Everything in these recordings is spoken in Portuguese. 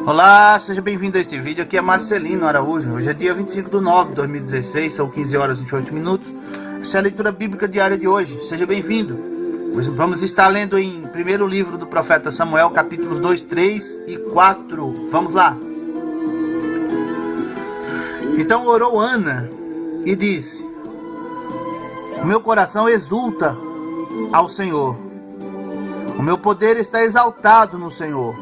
Olá, seja bem-vindo a este vídeo. Aqui é Marcelino Araújo. Hoje é dia 25/9/2016, são 15 horas e 28 minutos. Essa é a leitura bíblica diária de hoje. Seja bem-vindo. Vamos estar lendo em primeiro livro do profeta Samuel, capítulos 2, 3 e 4. Vamos lá. Então orou Ana e disse: o meu coração exulta ao Senhor. O meu poder está exaltado no Senhor.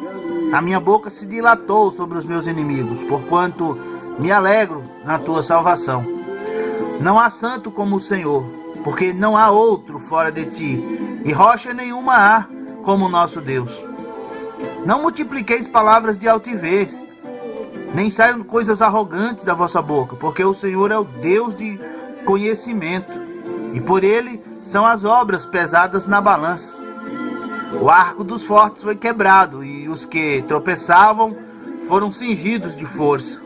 A minha boca se dilatou sobre os meus inimigos, porquanto me alegro na tua salvação. Não há santo como o Senhor, porque não há outro fora de ti, e rocha nenhuma há como o nosso Deus. Não multipliqueis palavras de altivez, nem saiam coisas arrogantes da vossa boca, porque o Senhor é o Deus de conhecimento, e por ele são as obras pesadas na balança. O arco dos fortes foi quebrado, e os que tropeçavam foram cingidos de força.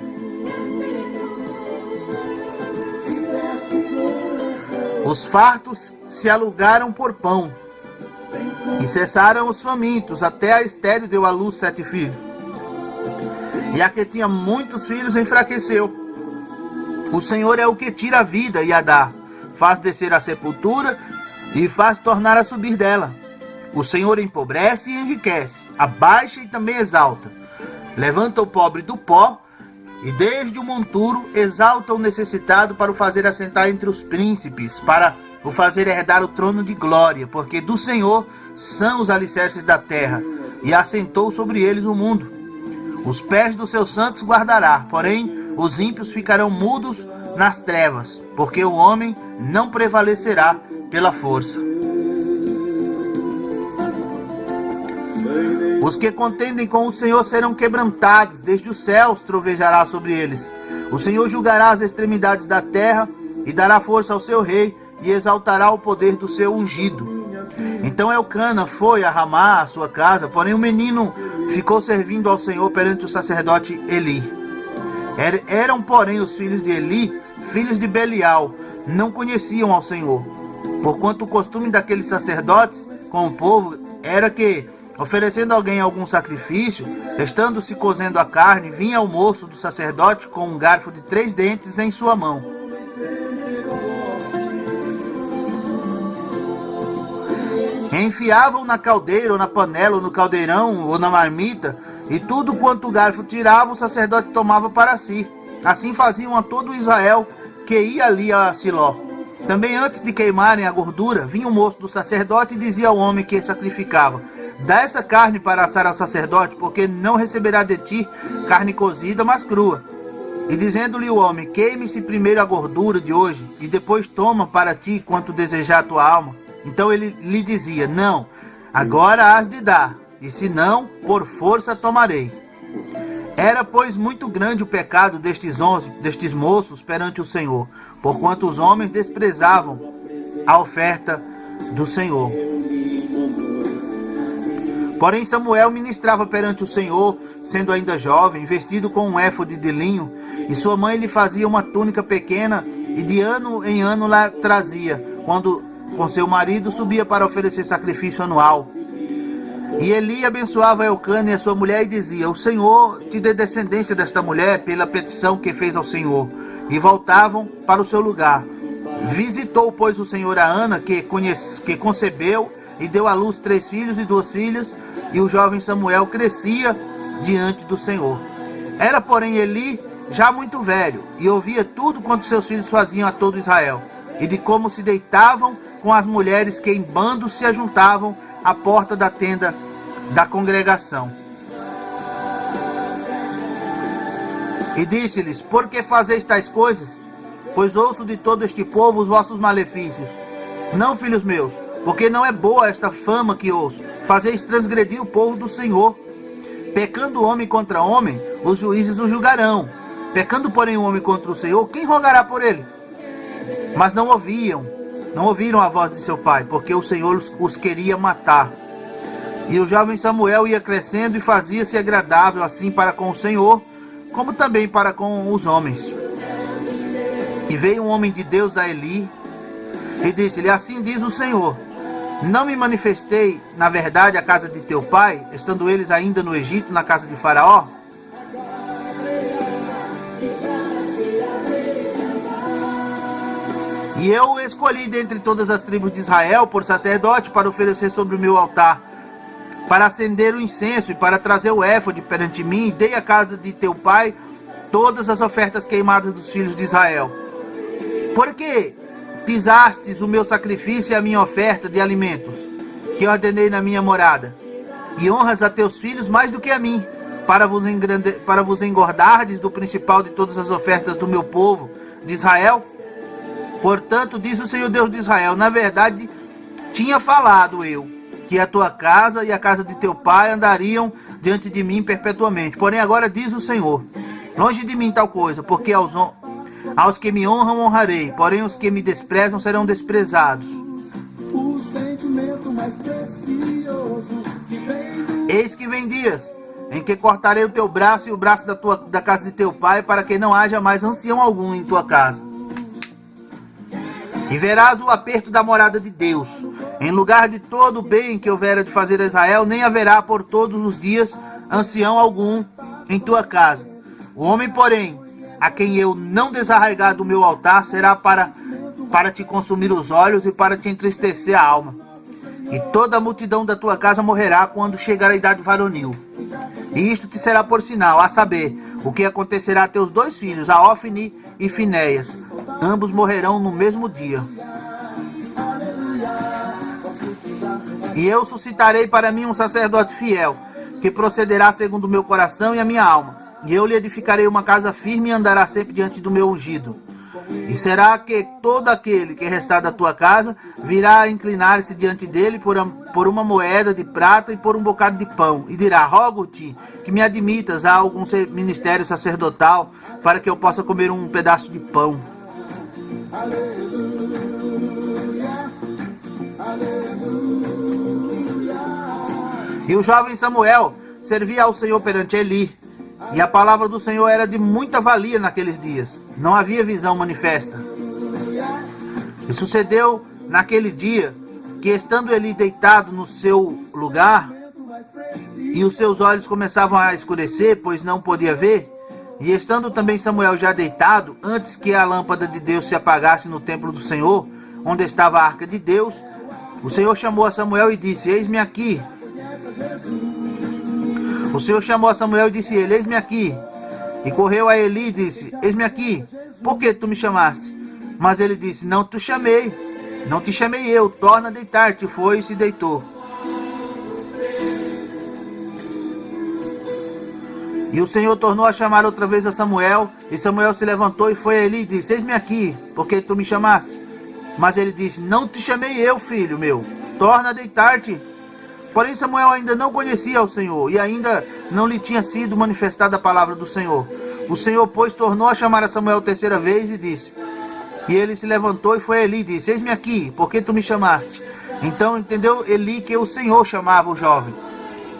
Os fartos se alugaram por pão, e cessaram os famintos, até a estéril deu à luz 7 filhos. E a que tinha muitos filhos enfraqueceu. O Senhor é o que tira a vida e a dá, faz descer a sepultura e faz tornar a subir dela. O Senhor empobrece e enriquece, abaixa e também exalta. Levanta o pobre do pó, e desde o monturo exalta o necessitado para o fazer assentar entre os príncipes, para o fazer herdar o trono de glória, porque do Senhor são os alicerces da terra, e assentou sobre eles o mundo. Os pés dos seus santos guardará, porém os ímpios ficarão mudos nas trevas, porque o homem não prevalecerá pela força. Os que contendem com o Senhor serão quebrantados, desde os céus trovejará sobre eles. O Senhor julgará as extremidades da terra, e dará força ao seu rei, e exaltará o poder do seu ungido. Então Elcana foi a Ramá, a sua casa, porém o menino ficou servindo ao Senhor perante o sacerdote Eli. Eram, porém, os filhos de Eli, filhos de Belial, não conheciam ao Senhor, porquanto o costume daqueles sacerdotes com o povo era que, oferecendo alguém algum sacrifício, estando-se cozendo a carne, vinha o moço do sacerdote com um garfo de 3 dentes em sua mão. Enfiavam na caldeira, ou na panela, ou no caldeirão, ou na marmita, e tudo quanto o garfo tirava, o sacerdote tomava para si. Assim faziam a todo Israel que ia ali a Siló. Também antes de queimarem a gordura, vinha o moço do sacerdote e dizia ao homem que sacrificava: dá essa carne para assar ao sacerdote, porque não receberá de ti carne cozida, mas crua. E dizendo-lhe o homem: queime-se primeiro a gordura de hoje, e depois toma para ti quanto desejar a tua alma. Então ele lhe dizia: não, agora has de dar, e se não, por força tomarei. Era, pois, muito grande o pecado destes moços perante o Senhor, porquanto os homens desprezavam a oferta do Senhor. Porém Samuel ministrava perante o Senhor, sendo ainda jovem, vestido com um éfode de linho, e sua mãe lhe fazia uma túnica pequena, e de ano em ano lá trazia, quando com seu marido subia para oferecer sacrifício anual. E Eli abençoava Elcana e a sua mulher e dizia: o Senhor te dê descendência desta mulher pela petição que fez ao Senhor. E voltavam para o seu lugar. Visitou, pois, o Senhor a Ana, que concebeu, e deu à luz 3 filhos e 2 filhas, e o jovem Samuel crescia diante do Senhor. Era, porém, Eli já muito velho, e ouvia tudo quanto seus filhos faziam a todo Israel, e de como se deitavam com as mulheres que em bandos se ajuntavam à porta da tenda da congregação. E disse-lhes: por que fazeis tais coisas? Pois ouço de todo este povo os vossos malefícios. Não, filhos meus, porque não é boa esta fama que ouço. Fazeis transgredir o povo do Senhor. Pecando homem contra homem, os juízes o julgarão. Pecando, porém, o homem contra o Senhor, quem rogará por ele? Mas não ouviram a voz de seu pai, porque o Senhor os queria matar. E o jovem Samuel ia crescendo e fazia-se agradável assim para com o Senhor, como também para com os homens. E veio um homem de Deus a Eli, e disse-lhe: assim diz o Senhor: Não me manifestei, na verdade, à casa de teu pai, estando eles ainda no Egito, na casa de Faraó? E eu o escolhi dentre todas as tribos de Israel por sacerdote para oferecer sobre o meu altar, para acender o incenso e para trazer o éfode perante mim, e dei à casa de teu pai todas as ofertas queimadas dos filhos de Israel. Porque pisastes o meu sacrifício e a minha oferta de alimentos, que eu ordenei na minha morada, e honras a teus filhos mais do que a mim, para vos engordardes do principal de todas as ofertas do meu povo de Israel? Portanto, diz o Senhor Deus de Israel, na verdade, tinha falado eu, que a tua casa e a casa de teu pai andariam diante de mim perpetuamente. Porém, agora diz o Senhor, longe de mim tal coisa, porque aos que me honram, honrarei, porém os que me desprezam serão desprezados. Eis que vem dias em que cortarei o teu braço e o braço da casa de teu pai, para que não haja mais ancião algum em tua casa. E verás o aperto da morada de Deus. Em lugar de todo o bem que houvera de fazer a Israel, nem haverá por todos os dias ancião algum em tua casa. O homem, porém, a quem eu não desarraigar do meu altar, será para te consumir os olhos e para te entristecer a alma. E toda a multidão da tua casa morrerá quando chegar a idade varonil. E isto te será por sinal, a saber, o que acontecerá a teus dois filhos, a Ofni e Finéias. Ambos morrerão no mesmo dia. E eu suscitarei para mim um sacerdote fiel, que procederá segundo o meu coração e a minha alma. E eu lhe edificarei uma casa firme e andará sempre diante do meu ungido. E será que todo aquele que restar da tua casa virá a inclinar-se diante dele por uma moeda de prata e por um bocado de pão, e dirá, rogo-te que me admitas a algum ministério sacerdotal, para que eu possa comer um pedaço de pão. E o jovem Samuel servia ao Senhor perante Eli, e a palavra do Senhor era de muita valia naqueles dias. Não havia visão manifesta. E sucedeu naquele dia que, estando Eli deitado no seu lugar, e os seus olhos começavam a escurecer, pois não podia ver, e estando também Samuel já deitado, antes que a lâmpada de Deus se apagasse no templo do Senhor, onde estava a arca de Deus, o Senhor chamou a Samuel e disse, eis-me aqui. O Senhor chamou a Samuel e disse ele, eis-me aqui. E correu a Eli e disse, eis-me aqui, por que tu me chamaste? Mas ele disse, não te chamei eu, torna a deitar-te. Foi e se deitou. E o Senhor tornou a chamar outra vez a Samuel, e Samuel se levantou e foi a Eli e disse, eis-me aqui, por que tu me chamaste? Mas ele disse, não te chamei eu, filho meu, torna a deitar-te. Porém Samuel ainda não conhecia o Senhor, e ainda não lhe tinha sido manifestada a palavra do Senhor. O Senhor, pois, tornou a chamar a Samuel terceira vez e disse, e ele se levantou e foi a Eli e disse, eis-me aqui, por que tu me chamaste? Então entendeu Eli que o Senhor chamava o jovem.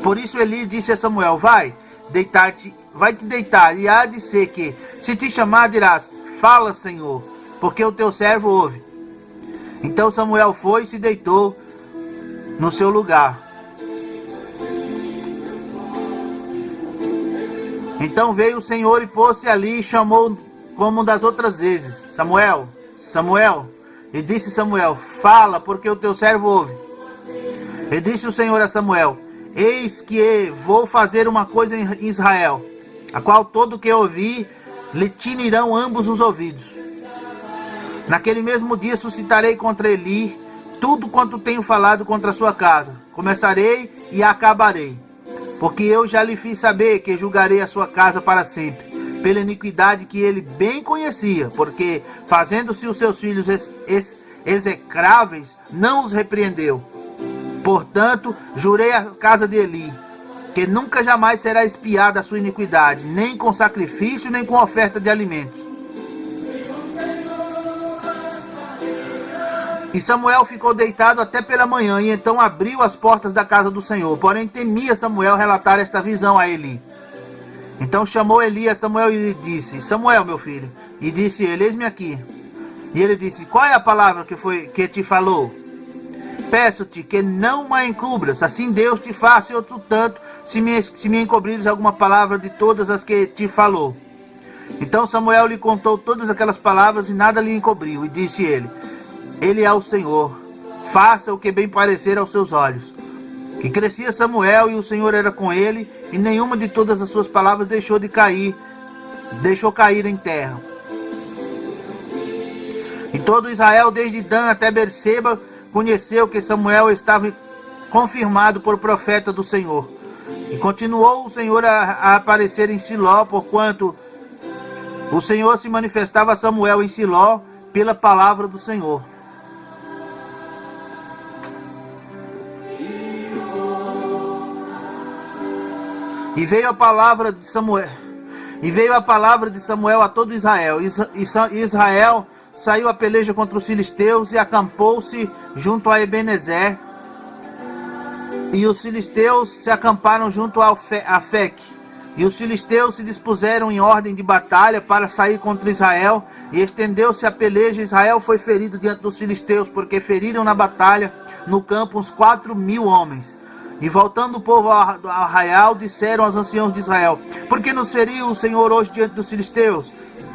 Por isso Eli disse a Samuel, vai te deitar, e há de ser que, se te chamar, dirás, fala, Senhor, porque o teu servo ouve. Então Samuel foi e se deitou no seu lugar. Então veio o Senhor e pôs-se ali e chamou como das outras vezes, Samuel, Samuel. E disse Samuel, fala, porque o teu servo ouve. E disse o Senhor a Samuel, eis que vou fazer uma coisa em Israel, a qual todo que ouvir, lhe tinirão ambos os ouvidos. Naquele mesmo dia suscitarei contra Eli tudo quanto tenho falado contra a sua casa. Começarei e acabarei. Porque eu já lhe fiz saber que julgarei a sua casa para sempre, pela iniquidade que ele bem conhecia, porque, fazendo-se os seus filhos execráveis, não os repreendeu. Portanto, jurei à casa de Eli, que nunca jamais será expiada a sua iniquidade, nem com sacrifício, nem com oferta de alimentos. E Samuel ficou deitado até pela manhã, e então abriu as portas da casa do Senhor. Porém temia Samuel relatar esta visão a Eli. Então chamou Eli a Samuel e lhe disse, Samuel, meu filho. E disse ele, eis-me aqui. E ele disse, qual é a palavra que te falou? peço-te que não a encubras, assim Deus te faça outro tanto, se me encobrires alguma palavra de todas as que te falou. Então Samuel lhe contou todas aquelas palavras e nada lhe encobriu, e disse ele é o Senhor, faça o que bem parecer aos seus olhos. E crescia Samuel, e o Senhor era com ele, e nenhuma de todas as suas palavras deixou cair em terra. E todo Israel, desde Dan até Berseba, conheceu que Samuel estava confirmado por profeta do Senhor. E continuou o Senhor a aparecer em Siló, porquanto o Senhor se manifestava a Samuel em Siló pela palavra do Senhor. E veio a palavra de Samuel a todo Israel. Israel saiu a peleja contra os filisteus e acampou-se junto a Ebenezer. E os filisteus se acamparam junto a Afec. E os filisteus se dispuseram em ordem de batalha para sair contra Israel. E estendeu-se a peleja. Israel foi ferido diante dos filisteus, porque feriram na batalha no campo uns 4.000 homens. E voltando o povo ao arraial, disseram aos anciãos de Israel: por que nos feriu o Senhor hoje diante dos filisteus?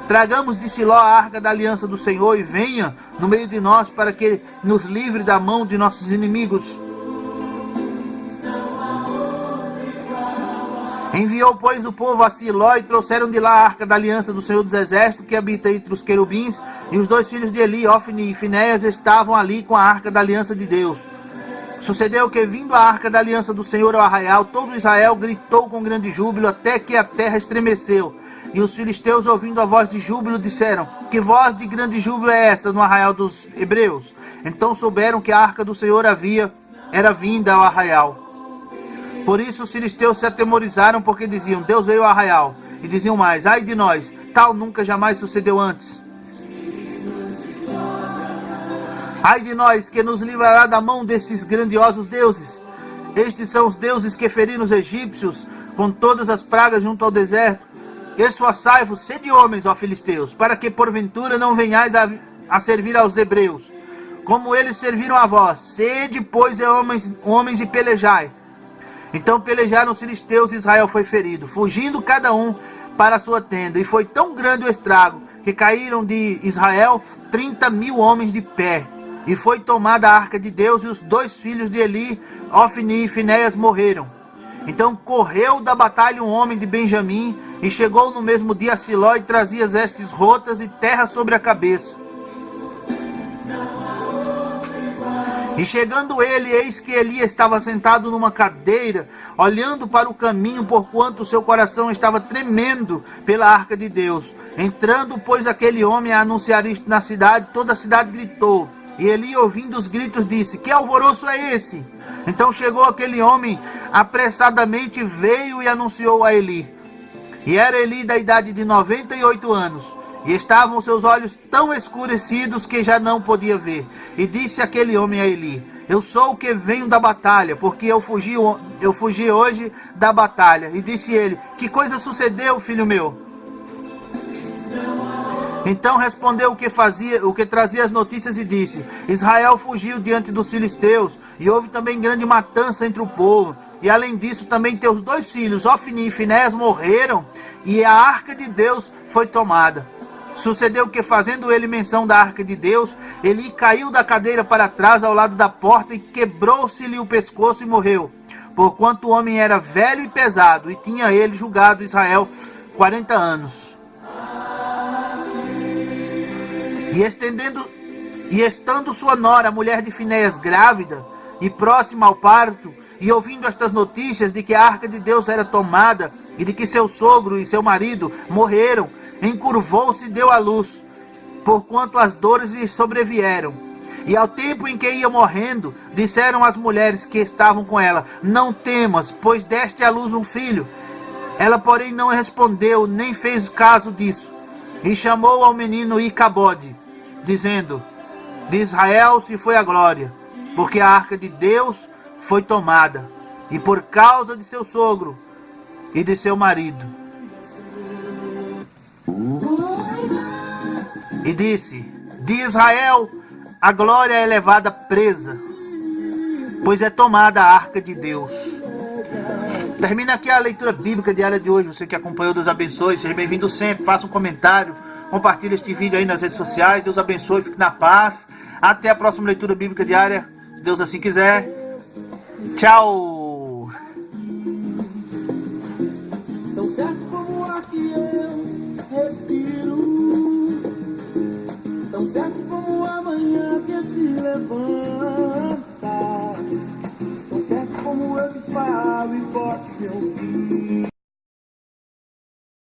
Tragamos de Siló a arca da aliança do Senhor, e venha no meio de nós, para que nos livre da mão de nossos inimigos. Enviou, pois, o povo a Siló, e trouxeram de lá a arca da aliança do Senhor dos Exércitos, que habita entre os querubins, e os dois filhos de Eli, Ofni e Finéias, estavam ali com a arca da aliança de Deus. Sucedeu que, vindo a arca da aliança do Senhor ao arraial, todo Israel gritou com grande júbilo, até que a terra estremeceu. E os filisteus, ouvindo a voz de júbilo, disseram: que voz de grande júbilo é esta no arraial dos hebreus? Então souberam que a arca do Senhor era vinda ao arraial. Por isso os filisteus se atemorizaram, porque diziam: Deus veio ao arraial. E diziam mais: ai de nós, tal nunca jamais sucedeu antes. Ai de nós, que nos livrará da mão desses grandiosos deuses. Estes são os deuses que feriram os egípcios com todas as pragas junto ao deserto. Esforçai-vos, sede homens, ó filisteus, para que porventura não venhais a servir aos hebreus, como eles serviram a vós. Sede, pois, homens e pelejai. Então pelejaram os filisteus e Israel foi ferido, fugindo cada um para a sua tenda. E foi tão grande o estrago que caíram de Israel 30.000 homens de pé. E foi tomada a arca de Deus, e os dois filhos de Eli, Ofni e Finéias, morreram. Então correu da batalha um homem de Benjamim, e chegou no mesmo dia a Siló, e trazia as vestes rotas e terra sobre a cabeça. E chegando ele, eis que Eli estava sentado numa cadeira, olhando para o caminho, porquanto o seu coração estava tremendo pela arca de Deus. Entrando, pois, aquele homem a anunciar isto na cidade, toda a cidade gritou. E Eli, ouvindo os gritos, disse: que alvoroço é esse? Então chegou aquele homem, apressadamente veio e anunciou a Eli. E era Eli da idade de 98 anos, e estavam seus olhos tão escurecidos que já não podia ver. E disse aquele homem a Eli: eu sou o que venho da batalha, porque eu fugi hoje da batalha. E disse ele: que coisa sucedeu, filho meu? Então respondeu o que trazia as notícias e disse: Israel fugiu diante dos filisteus, e houve também grande matança entre o povo. E além disso, também teus dois filhos, Ofni e Finéias, morreram, e a arca de Deus foi tomada. Sucedeu que, fazendo ele menção da arca de Deus, Eli caiu da cadeira para trás ao lado da porta, e quebrou-se-lhe o pescoço e morreu. Porquanto o homem era velho e pesado, e tinha ele julgado Israel 40 anos. E estando sua nora, a mulher de Finéias, grávida e próxima ao parto, e ouvindo estas notícias de que a arca de Deus era tomada, e de que seu sogro e seu marido morreram, encurvou-se e deu à luz, porquanto as dores lhe sobrevieram. E ao tempo em que ia morrendo, disseram as mulheres que estavam com ela: não temas, pois deste à luz um filho. Ela, porém, não respondeu, nem fez caso disso. E chamou ao menino Icabode, dizendo: de Israel se foi a glória, porque a arca de Deus foi tomada, e por causa de seu sogro e de seu marido. E disse: de Israel a glória é levada presa, pois é tomada a arca de Deus. Termina aqui a leitura bíblica diária de hoje. Você que acompanhou, Deus abençoe. Seja bem-vindo sempre. Faça um comentário. Compartilhe este vídeo aí nas redes sociais. Deus abençoe. Fique na paz. Até a próxima leitura bíblica diária. Se Deus assim quiser. Tchau.